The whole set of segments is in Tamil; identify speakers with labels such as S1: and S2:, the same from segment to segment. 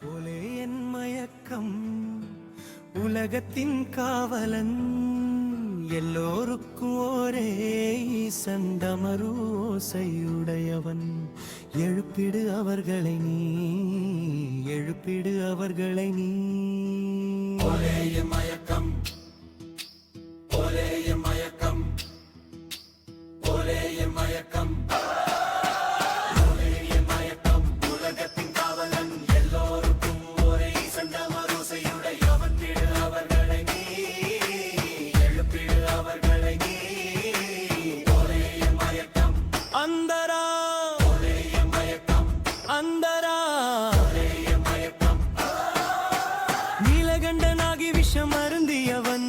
S1: போலே என் மயக்கம் உலகத்தின் காவலன் எல்லோருக்கும் ஒரே சண்டமரோசையுடையவன் எழுப்பிடு அவர்களை நீ எழுப்பிடு அவர்களை நீ
S2: போலே என் மயக்கம் போலே என் மயக்கம் போலே என் மயக்கம்
S1: நீலகண்டனாகி விஷம் அருந்தியவன்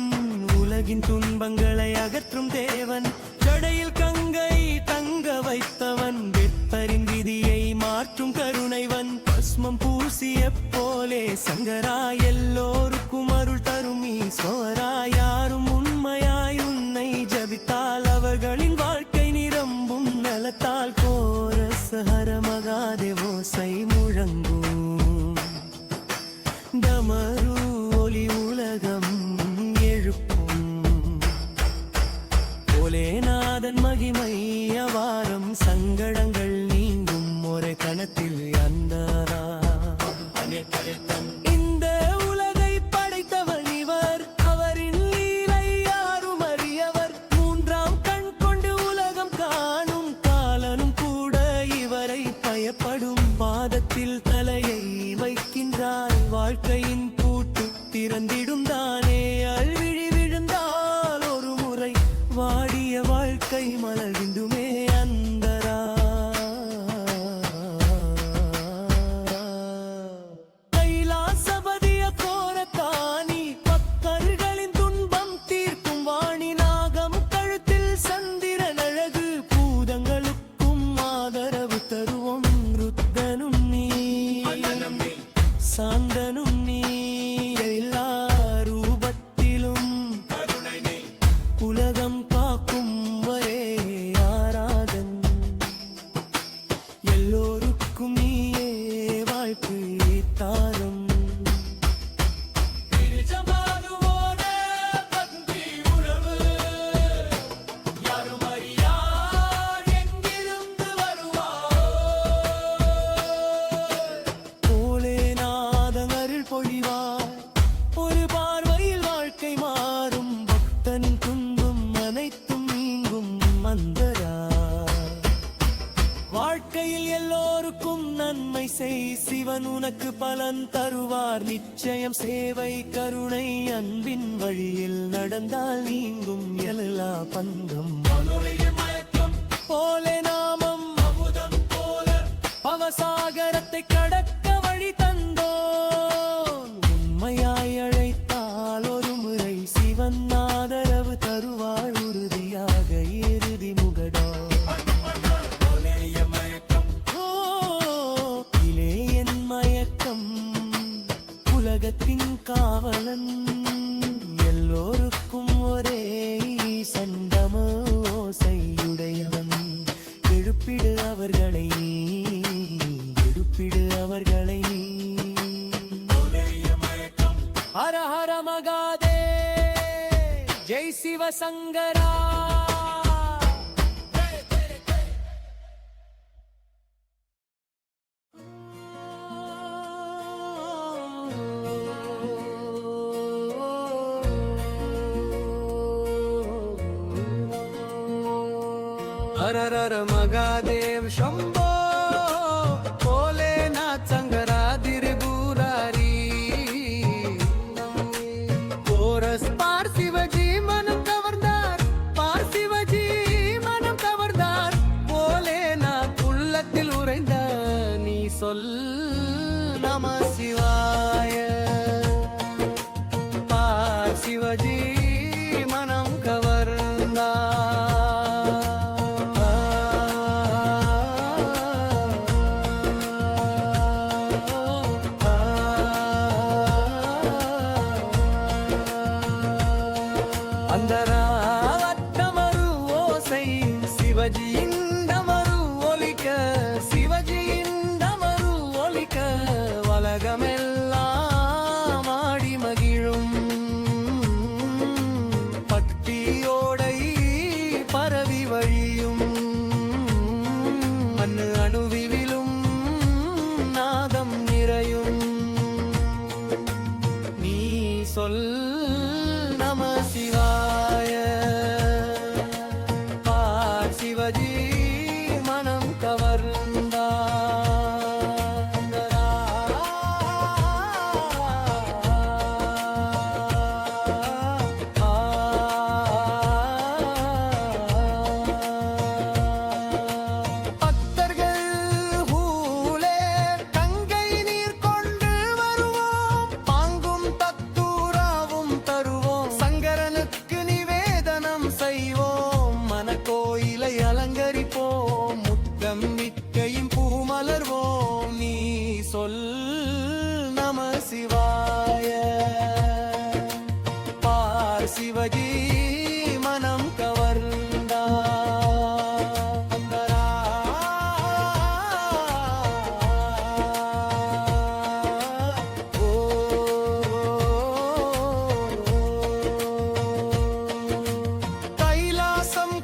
S1: உலகின் துன்பங்களை அகற்றும் தேவன் ஜடையில் கங்கை தங்க வைத்தவன் வெப்பரின் விதியை மாற்றும் கருணைவன் பஸ்மம் பூசிய போலே சங்கரா எல்லோருக்கும் அருள் தரும் ஈஸ்வரா யாரும் உண்மையாய் உன்னை ஜபித்தால் அவர்களின் வாழ்க்கை நிரம்பும் நலத்தால் கோரசஹர மகாதேவோசை முழங்கும் டமரு ஒலி உலகம் எழுப்பும் போலேநாதன் மகிமை அவாரம் சங்கடங்கள் நீங்கும் ஒரு கணத்தில் அந்தரா இந்த உலகை படைத்தவர் இவர் அவரின் லீலை யாரும் அறியவர் மூன்றாம் கண் கொண்டு உலகம் காணும் காலனும் கூட இவரை பயப்படும் பாதத்தில் தலையை வைக்கின்றார் வாழ்க்கையின் பூட்டு திறந்திடும் தானே அல்விழி விழுந்தால் ஒரு முறை வாடிய வாழ்க்கை மலர்கின்றுமே அந்தரா கைலாசபதிய கோரத்தானி பக்தர்களின் துன்பம் தீர்க்கும் வாணி நாகம் கழுத்தில் சந்திரன் அழகு பூதங்களுக்கும் ஆதரவு தருவோம் ருத்தனும் நீ சாந்தனும் நீ எல்லா ரூபத்திலும் உலகம் காக்கும் வரே ஆராதன் எல்லோருக்கும் நீயே வாழ்க்கை தாரும் ஒரு பார்வையில் வாழ்க்கை மாறும் பக்தன் துன்பம் அனைத்தும் நீங்கும் மந்தரா வாழ்க்கையில் எல்லோருக்கும் நன்மை செய் சிவன் உனக்கு பலன் தருவார் நிச்சயம் சேவை கருணை அன்பின் வழியில் நடந்தால் நீங்கும் எல்லா பந்தம் போலே நாமம் அமுதம் போல பவசாகரத்தை கடக்க வழி தந்தோ உண்மையாய் அழைத்தால் ஒரு முறை சிவன் ஆதரவு தருவாள் உறுதியாக இறுதி முகடோ இலே என் மயக்கம் உலகத்தின் காவலன் எல்லோருக்கும் ஒரே சண்டமோசையுடையவன் எழுப்பிடு அவர்களை எழுப்பிடு அவர்களை ஹர ஹர மகாதே ஜெய் சிவசங்கரா हर हर महादेव शंभो भोलेनाथ संगरा दिरबुरारी कोरस पार्थिवजी मनम कवर्दार पार्थिवजी मनम कवर्दार भोलेनाथ உள்ளத்தில் உறைந்த நீ சொல் நம சிவாய பார்த்திவஜி மனம் கவர்ந்தார் அந்தராவட்டமரு ஓசை சிவஜியின் டமரு ஒலிக்க சிவஜியின் டமரு ஒலிக்க வலகமெல்லாம் மலர்வோம் நீ சொல் நம சிவாய பார் சிவஜி மனம் கவர்ந்தா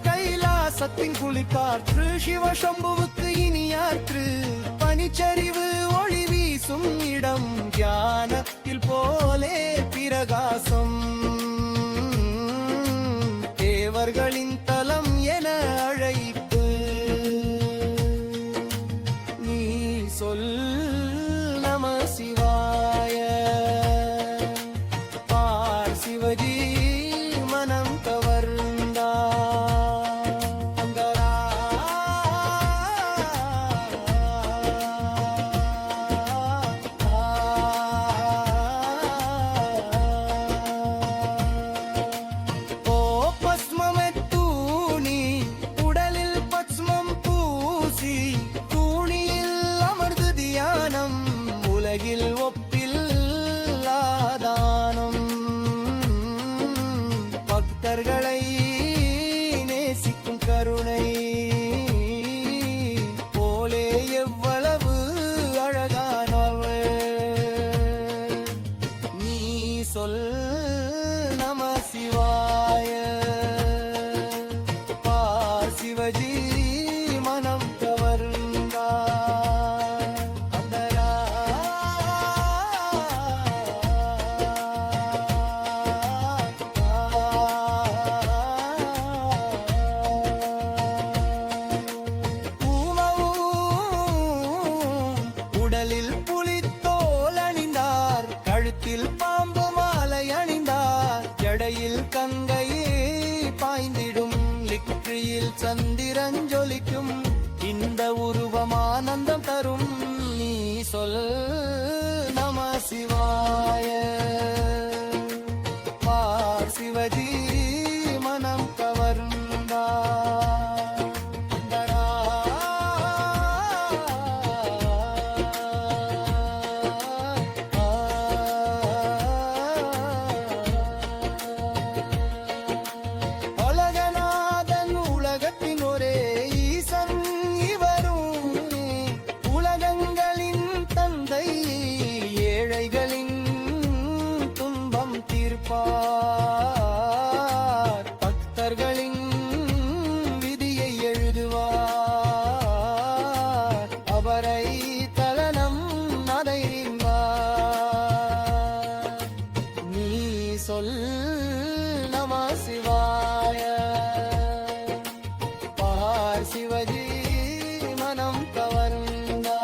S1: கைலாசத்தின் குளிர்காற்று சிவசம்புவுக்கு இனியாற்று பனிச்சரிவு ஒளி வீசும் இடம் தியானத்தில் போலே பிரகாசம் தேவர்களின் தலம் என அழைப்பு நீ சொல் நம சிவாய பார் சிவஜி மனம் கவர்ந்தா உலகில் ஒப்பில்லாதானம் பக்தர்களை நேசிக்கும் கருணை போலே எவ்வளவு அழகானவள் நீ சொல் நம சிவாய பார் சிவஜி மனம் கவர்ந்தா உடலில் புலித்தோல் அணிந்தார் கழுத்தில் பாம்பு மாலை அணிந்தார் ஜடையில் கங்கையே பாய்ந்திடும் லிக்ரியில் சந்திரன் ஜொலிக்கும் இந்த உருவம் ஆனந்தம் தரும் நீ சொல் நம சிவாய பார் சிவஜி மனம் கவர்ந்தா பக்தர்களின் விதியை எழுதுவார் அவரை தலனம் அடைவார் நீ சொல் நம சிவாய பார் சிவஜி மனம் கவர்ந்தா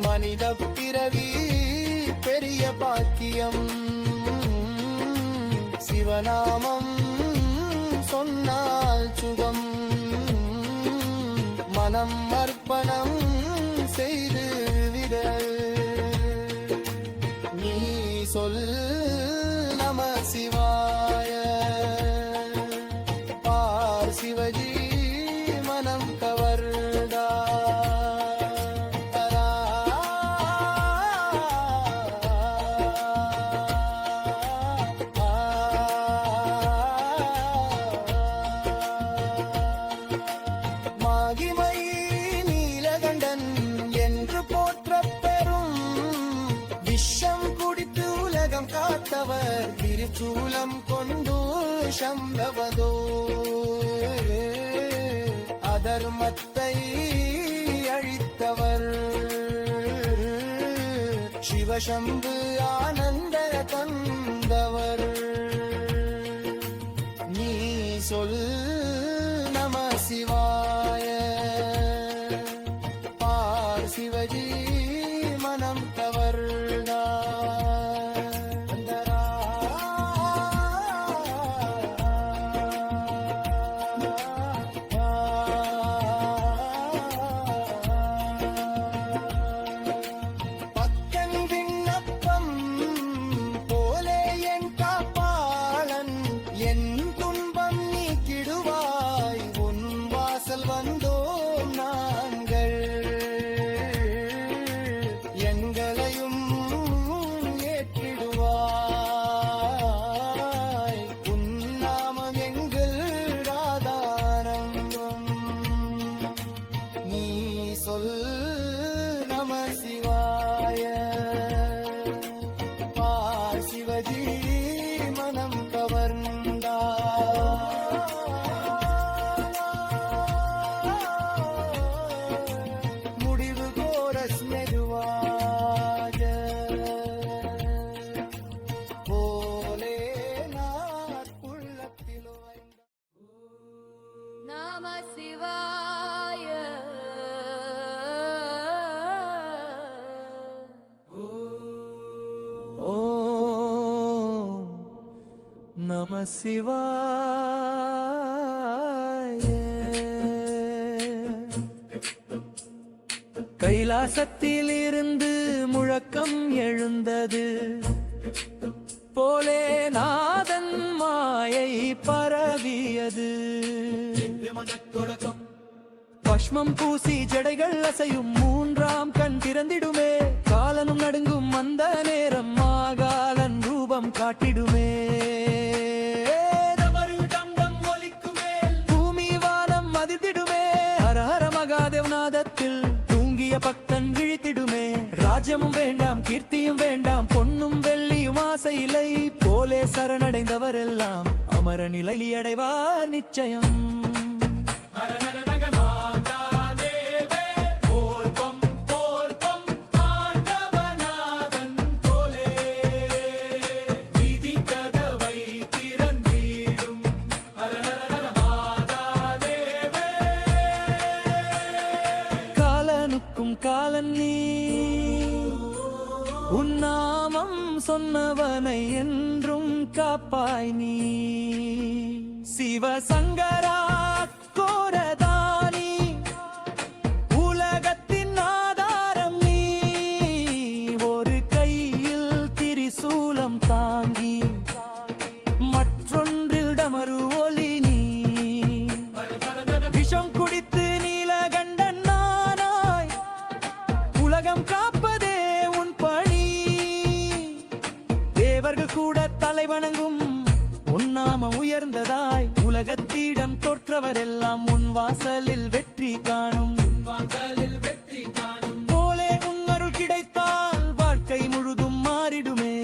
S1: மனித பிறவி பெரிய பாக்கியம் சிவநாமம் சொன்னால் சுகம் மனம் அர்ப்பணம் செய்து விட நீ சொல் நம சிவாய பார் சிவஜி மனம் கவர்ந்தா மகிமை நீலகண்டன் என்று போற்றப் பெறும் விஷம் குடித்து உலகம் காத்தவர் திருச்சூலம் கொண்டு சம்பவதோ அதர்மத்தை அழித்தவர் சிவசம்பு ஆனந்த தந்தவர் நீ சொல் நம சிவாய பார் சிவஜி மனம் கவர்ந்தா
S3: நம சிவாய.
S4: ஓம் நம சிவாய. கைலாசத்திலிருந்து முழக்கம் எழுந்தது போலே நாதன் மாயை பரவியது. பஷ்மம் பூசி ஜடைகள் அசையும் மூன்றாம் கண் திறந்திடுமே. காலனும் நடுங்கும் அந்த நேரம் மாகாலன் ரூபம் காட்டிடுமே. பூமி வானம் அதிர்ந்திடுமே. ஹர ஹர மகாதேவ் நாதத்தில் தூங்கிய பக்தன் விழித்திடுமே. ராஜ்யமும் வேண்டாம், கீர்த்தியும் வேண்டாம், பொன்னும் வெள்ளியும் ஆசை இல்லை. போலே சரணடைந்தவரெல்லாம் அமர நிலை அடைவார் நிச்சயம். காலனுக்கும் காலன் நீ, உன்னாமம் சொன்னவனை என்றும் காப்பாய் நீ. சிவசங்கரா கோரதானி, உலகத்தின் ஆதாரம் நீ. ஒரு கையில் திரிசூலம் தாங்கி மற்றொன்றில் டமரு ஒலி நீ. விஷம் குடித்து நீலகண்டன் நானாய் உலகம் காப்பதே உன் பணி. தேவர்கள் கூட தலை வணங்கும் உன் நாமம் உயர்ந்ததாய். உலகத்திடம் தோற்றவரெல்லாம் உன் வாசலில் வெற்றி காணும். போலே உன் அருள் கிடைத்தால் வாழ்க்கை முழுதும் மாறிடுமே.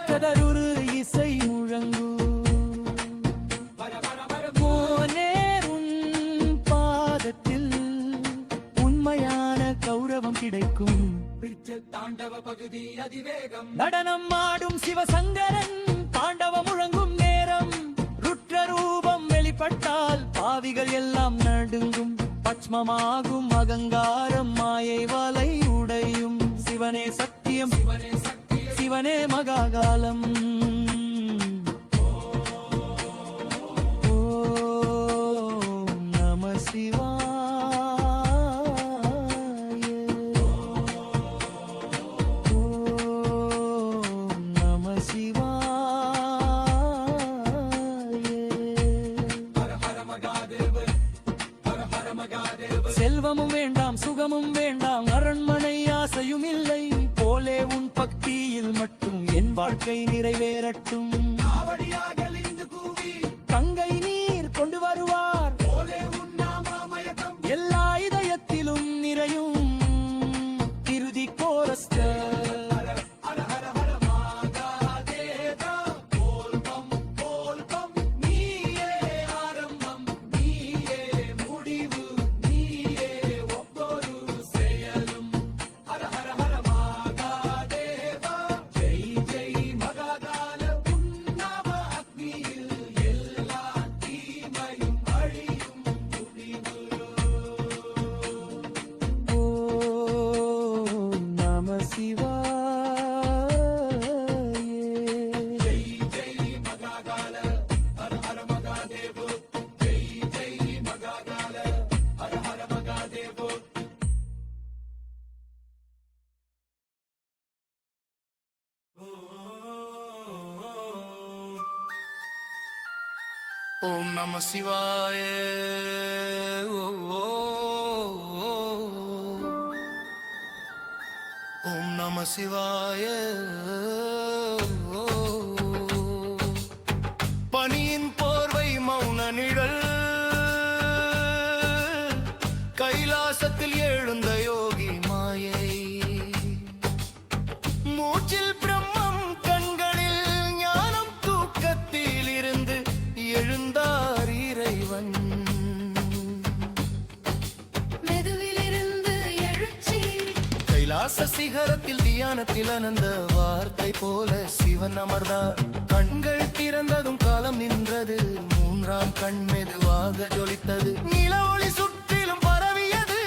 S4: கதருரு இசை முழங்கு போனேர் உன் பாதத்தில் உண்மையான கௌரவம் கிடைக்கும்.
S2: தாண்டவ பகுதி அதிவேகம்
S4: நடனம் ஆடும் சிவசங்கரன் தாண்டவம் முழங்கும் நேரம். ருத்ர ரூபம் வெளிப்பட்டால் பாவிகள் எல்லாம் நடுங்கும். பத்மமாகும் அகங்காரம் மாயை வலை உடையும். சிவனே சத்தியம், சிவனே மகாகாலம். ஓம் நம சிவாய. ஓம் நம சிவாய. செல்வமும் வேண்டாம், சுகமும் வேண்டாம், அரண்மனை ஆசையும் இல்லை. போலே உன் பக்தியில் மட்டும் என் வாழ்க்கை நிறைவேறட்டும். கங்கை நீர் கொண்டு வருவார் எல்லா இதயத்திலும் நிறையும். இறுதி கோரஸ்த
S1: ஓம் நம சிவாய. ஓம் நம சிவாய. பனியின் போர்வை மௌன நிழல், கைலாசத்தில் எழுந்த யோகி மாயை. மூச்சில் பிரம்மம், கண்களில் ஞானம், தூக்கத்தில் இருந்து எழுந்தார் இறைவன். கைலாச சிகரத்தில் தியானத்தில் அனந்த வார்த்தை போல சிவன் அமர்ந்தார். கண்கள் திறந்ததும் காலம் நின்றது, மூன்றாம் கண் மெதுவாக ஜொலித்தது. நில ஒளி சுற்றிலும் பரவியது,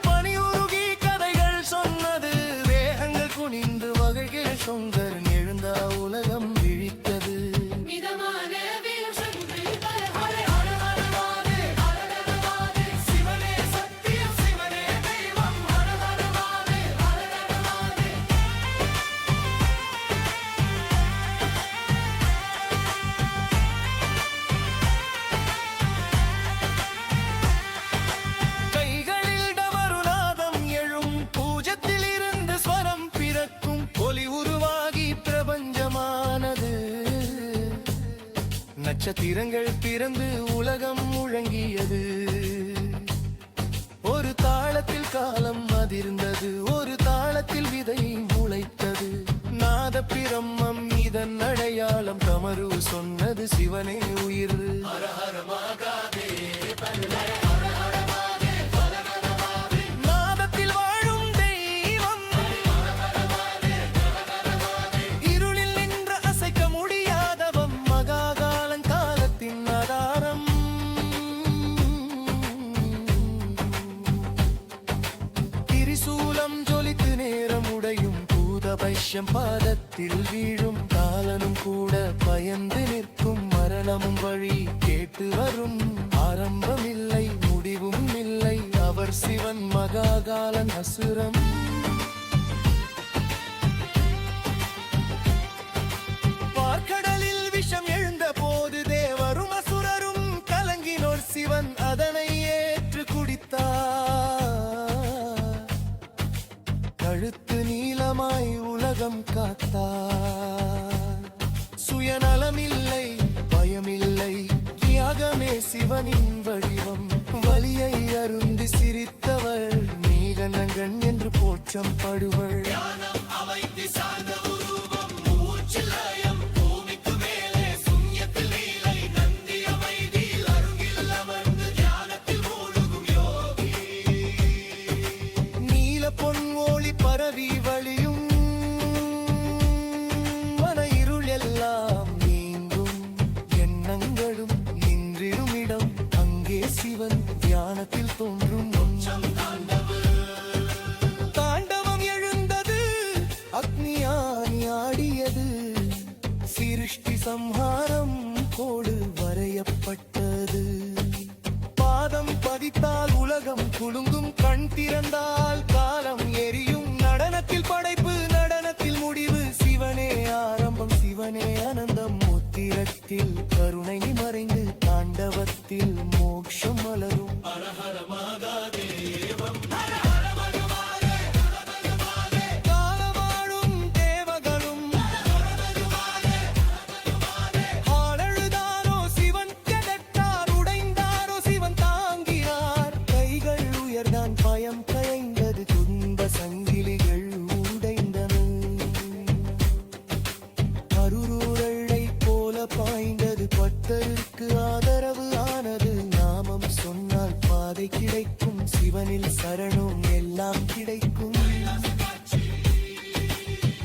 S1: பனியுருகி கதைகள் சொன்னது. வேகங்கள் குனிந்து வகைகள் சொங்கர் எழுந்தா உலகம் விழித்தது.
S2: மிதமான வீரம் சங்கு ஹர ஹர ஹர மாதே ஹர ஹர மாதே சிவனே சத்தியம் சிவனே தெய்வம் ஹர ஹர மாதே ஹர ஹர மாதே.
S1: கைகளில் டமருநாதம் எழும், பூஜத்தில் இருந்து ஸ்வரம் பிறக்கும். ஒலி உருவாகி பிரபஞ்சமானது, நட்சத்திரங்கள் பிறந்து உலகம் முழங்கியது. ஒரு தாளத்தில் காலம் அதிர்ந்தது, ஒரு தாளத்தில் விதை முளைத்தது. நாத பிரம்மம் இதன் அடையாளம், கமரு சொன்னது சிவனே உயிர். நாதத்தில் வாழும் தெய்வம், இருளில் நின்று அசைக்க முடியாதவம், மகாகாலன் காலத்தின் ஆதாரம். திரிசூலம் ஜொலித்து நேரம் உடையும், பூத வைஷ்யம் பாதத்தில் வீழும். காலனும் கூட பயந்து நிற்கும், மரணமும் வழி கேட்டு வரும். ஆரம்பமில்லை முடிவும் இல்லை, அவர் சிவன் மகாகாலன் அசுரம். பார்க்கடலில் விஷம் எழுந்த போது, தேவரும் அசுரரும் கலங்கினோர். சிவன் அதனை ஏற்று குடித்தார், கழுத்து நீளமாய் உலகம் காத்தார். சுயநலமில்லை பயமில்லை, தியாகமே சிவனின் வடிவம். வலியை அருந்தி சிரித்தவள் நீகனங்கன் என்று போற்றம் படுவள். நீல பொன் ஒளி பரவி வழியும், மன இருள் எல்லாம் நீங்கும். எண்ணங்களும் நின்றிடும் இடம், அங்கே சிவன் தியானத்தில் தோன்றும். தாண்டவம் எழுந்தது, அக்னியானி ஆடியது. சிருஷ்டி சம்ஹாரம் கோடு வரையப்பட்டது. பாதம் பதித்தால் உலகம் குலுங்கும், கண் திறந்தால் காலம் எரியும். நடனத்தில் படைப்பு, நடனத்தில் முடிவு, சிவனே ஆரம்பம் சிவனே அனந்தம். முத்திரத்தில் கருணை மறைந்து, தாண்டவத்தில் மோட்சம் மலரும். காலவாழும் தேவகளும் ஆளழுதாரோ, சிவன் கெதட்டார். உடைந்தாரோ, சிவன் தாங்கினார். கைகள் உயர்ந்தான், பயம் கயந்தது. துன்ப சங்கிலிகள் உடைந்தன. அருளுரை போல பாய்ந்தது, பக்தருக்கு ஆதரவு ஆனது. நாமம் சொன்னால் பாதை கிடைக்கும், சிவனில் சரணம் எல்லாம் கிடைக்கும்.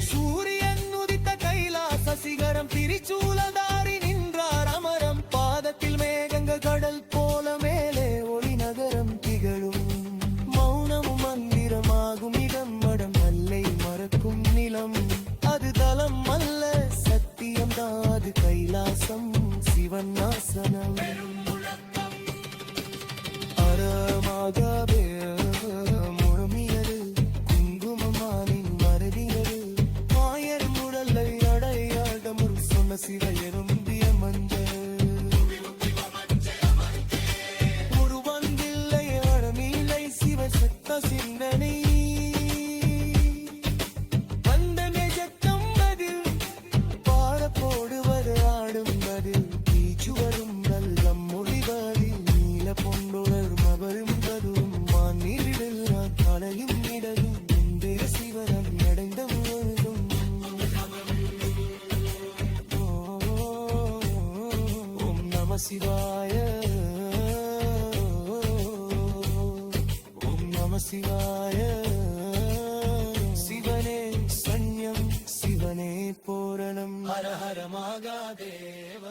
S1: சூரியன் உதித்த கைலாச சிகரம், திரிசூலதாரி நின்றார் அமரம். பாதத்தில் மேகங்கள் கடல் போல மேலே ஒளி நகரம் திகழும். மௌனமும் மந்திரமாகும் இடம், மடம் அல்லை மறக்கும் நிலம். அது தலம் அல்ல சத்தியம்தான், அது கைலாசம் சிவன் ஆசனம். அறமாகவே முழமியது, குங்குமமானின் மறதியது. மாயர் முடலை அடையாளம் ஒரு சொன்ன சிவையருந்திய மஞ்சள். உருவந்தில்லை அறமில்லை சிவ சத்த சிந்தனை. வந்த நிஜத்தம் பதில் பாட போடுவது ஆடும் பதில். பீச்சு வரும் நல்லம் மொழிவதில், நீல பொன்னுடர் மபரும் கதும். மாநிலிடல் கலையும் இடரும், இந்திர சிவனம் அடைந்த முழுதும். ஓம் நம சிவாய, ஓம் நம சிவாய. ஹர ஹர மகாதேவ.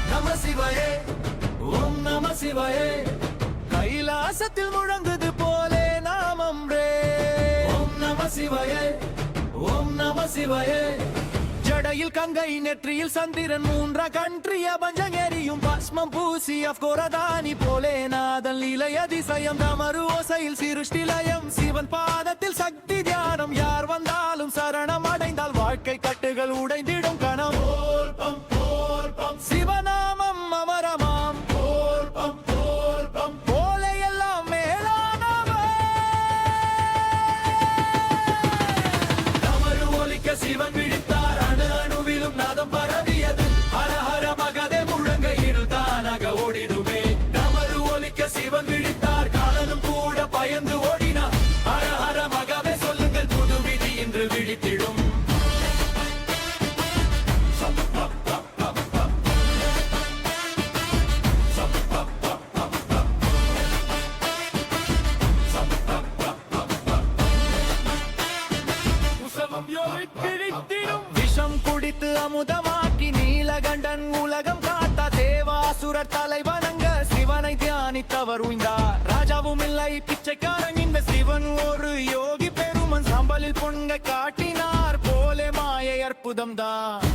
S1: நம சிவாயே, ஓம் நம சிவாயே. கைலாசத்தில் முழங்குது போலே நாமம் ரே. ஓம் நம சிவாயே, ஓம் நம சிவாயே. ஜடையில் கங்கை நெற்றியில் சந்திரன் மூன்ற கன்றிய பஞ்சம் எரியும் பஸ்மம் பூசி அஃப்கோரதானி போலே நாதன் லீலை அதிசயம் தமரு ஓசையில் சிருஷ்டிலயம் சிவன் பாதத்தில் சக்தி தியானம் யார் வந்தாலும் சரணம் அடைந்தால் வாழ்க்கை கட்டுகள் உடைந்திடும் கணம். சிவநாமம் அமரமாம் போலே எல்லாம் மேலானவர். தமரு ஒலிக்க சிவன் விழித்தார் அணு அணுவிலும் நாதம் பரவியது. ஹர ஹர மகதே முழங்க இருதானாக ஓடிடுமே. தமரு ஒலிக்க சிவன் விழித்தார் காலனும் கூட பயந்து ஓடினார். ஹர ஹர மகவே சொல்லுங்கள் புது விதி இன்று விழித்திடும். விஷம் குடித்து அமுதமாக்கி நீலகண்டன் உலகம் காத்த தேவாசுரர் தலைவணங்க சிவனை தியானித்தவர் உய்ந்தார். ராஜாவும் இல்லை பிச்சைக்காரன் இந்த சிவன் ஒரு யோகி பெருமன் சம்பலில் பொங்க காட்டினார் போலே மாயை அற்புதம் தான்.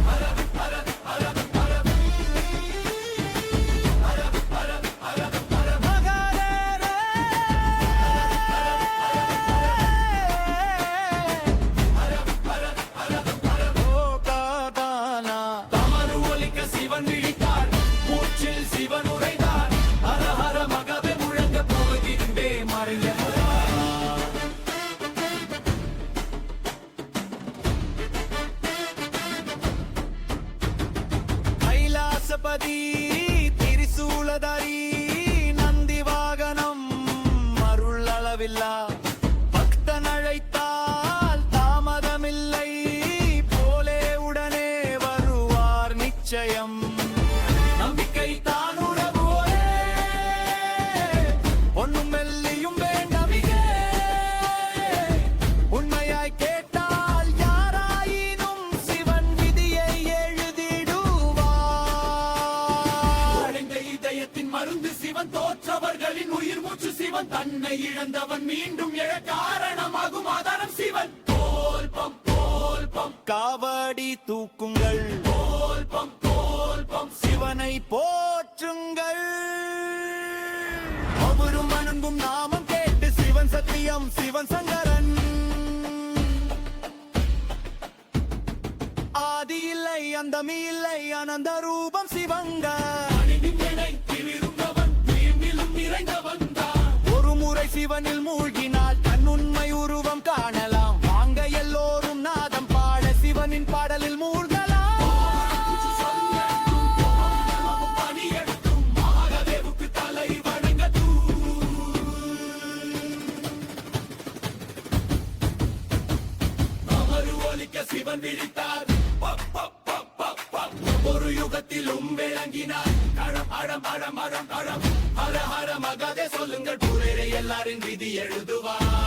S1: சிவன் விழித்தார் மூச்சில் சிவன் உரைத்தார். ஹர ஹர மகவே முழங்க போவதிருந்தே மறைய. கைலாசபதி திரிசூலதாரி நந்தி வாகனம் அருள் அளவில்லா. பக்தன் அழைத்தால் தாமதமில்லை போலே உடனே வருவார் நிச்சயம். நம்பிக்கை தான் உறவோரே ஒன்னும் வெள்ளியும் வேண்டமிகே. உண்மையாய் கேட்டால் யாராயினும் சிவன் விதியை எழுதிடுவார். உடைந்த இதயத்தின் மருந்து சிவன் தோற்றவர்களின் உயிர் மூச்சு சிவன் தன்னை இழந்தவன் மீண்டும் எழ காரணமாகும் ஆதாரம் சிவன். காவடி தூக்குங்கள் சிவனை போற்றுங்கள். அவரும் அணுங்கும் நாமம் கேட்டு சிவன் சத்தியம் சிவன் சங்கரன். ஆதி இல்லை அந்தமி இல்லை அனந்த ரூபம் சிவங்க. ஒரு முறை சிவனில் மூழ்கினால் தன் உண்மை உருவம் காணலாம். வாங்க எல்லோரும் நாதம் பாட சிவனின் பாடலில் மூழ்கலாம். சிவன் விழித்தார் ஒரு யுகத்திலும் விளங்கினார். கழம் அடம் அடம் அடம் அடம் ஹர ஹர மகதே சொல்லுங்கள் புரேரை எல்லாரின் விதி எழுதுவார்.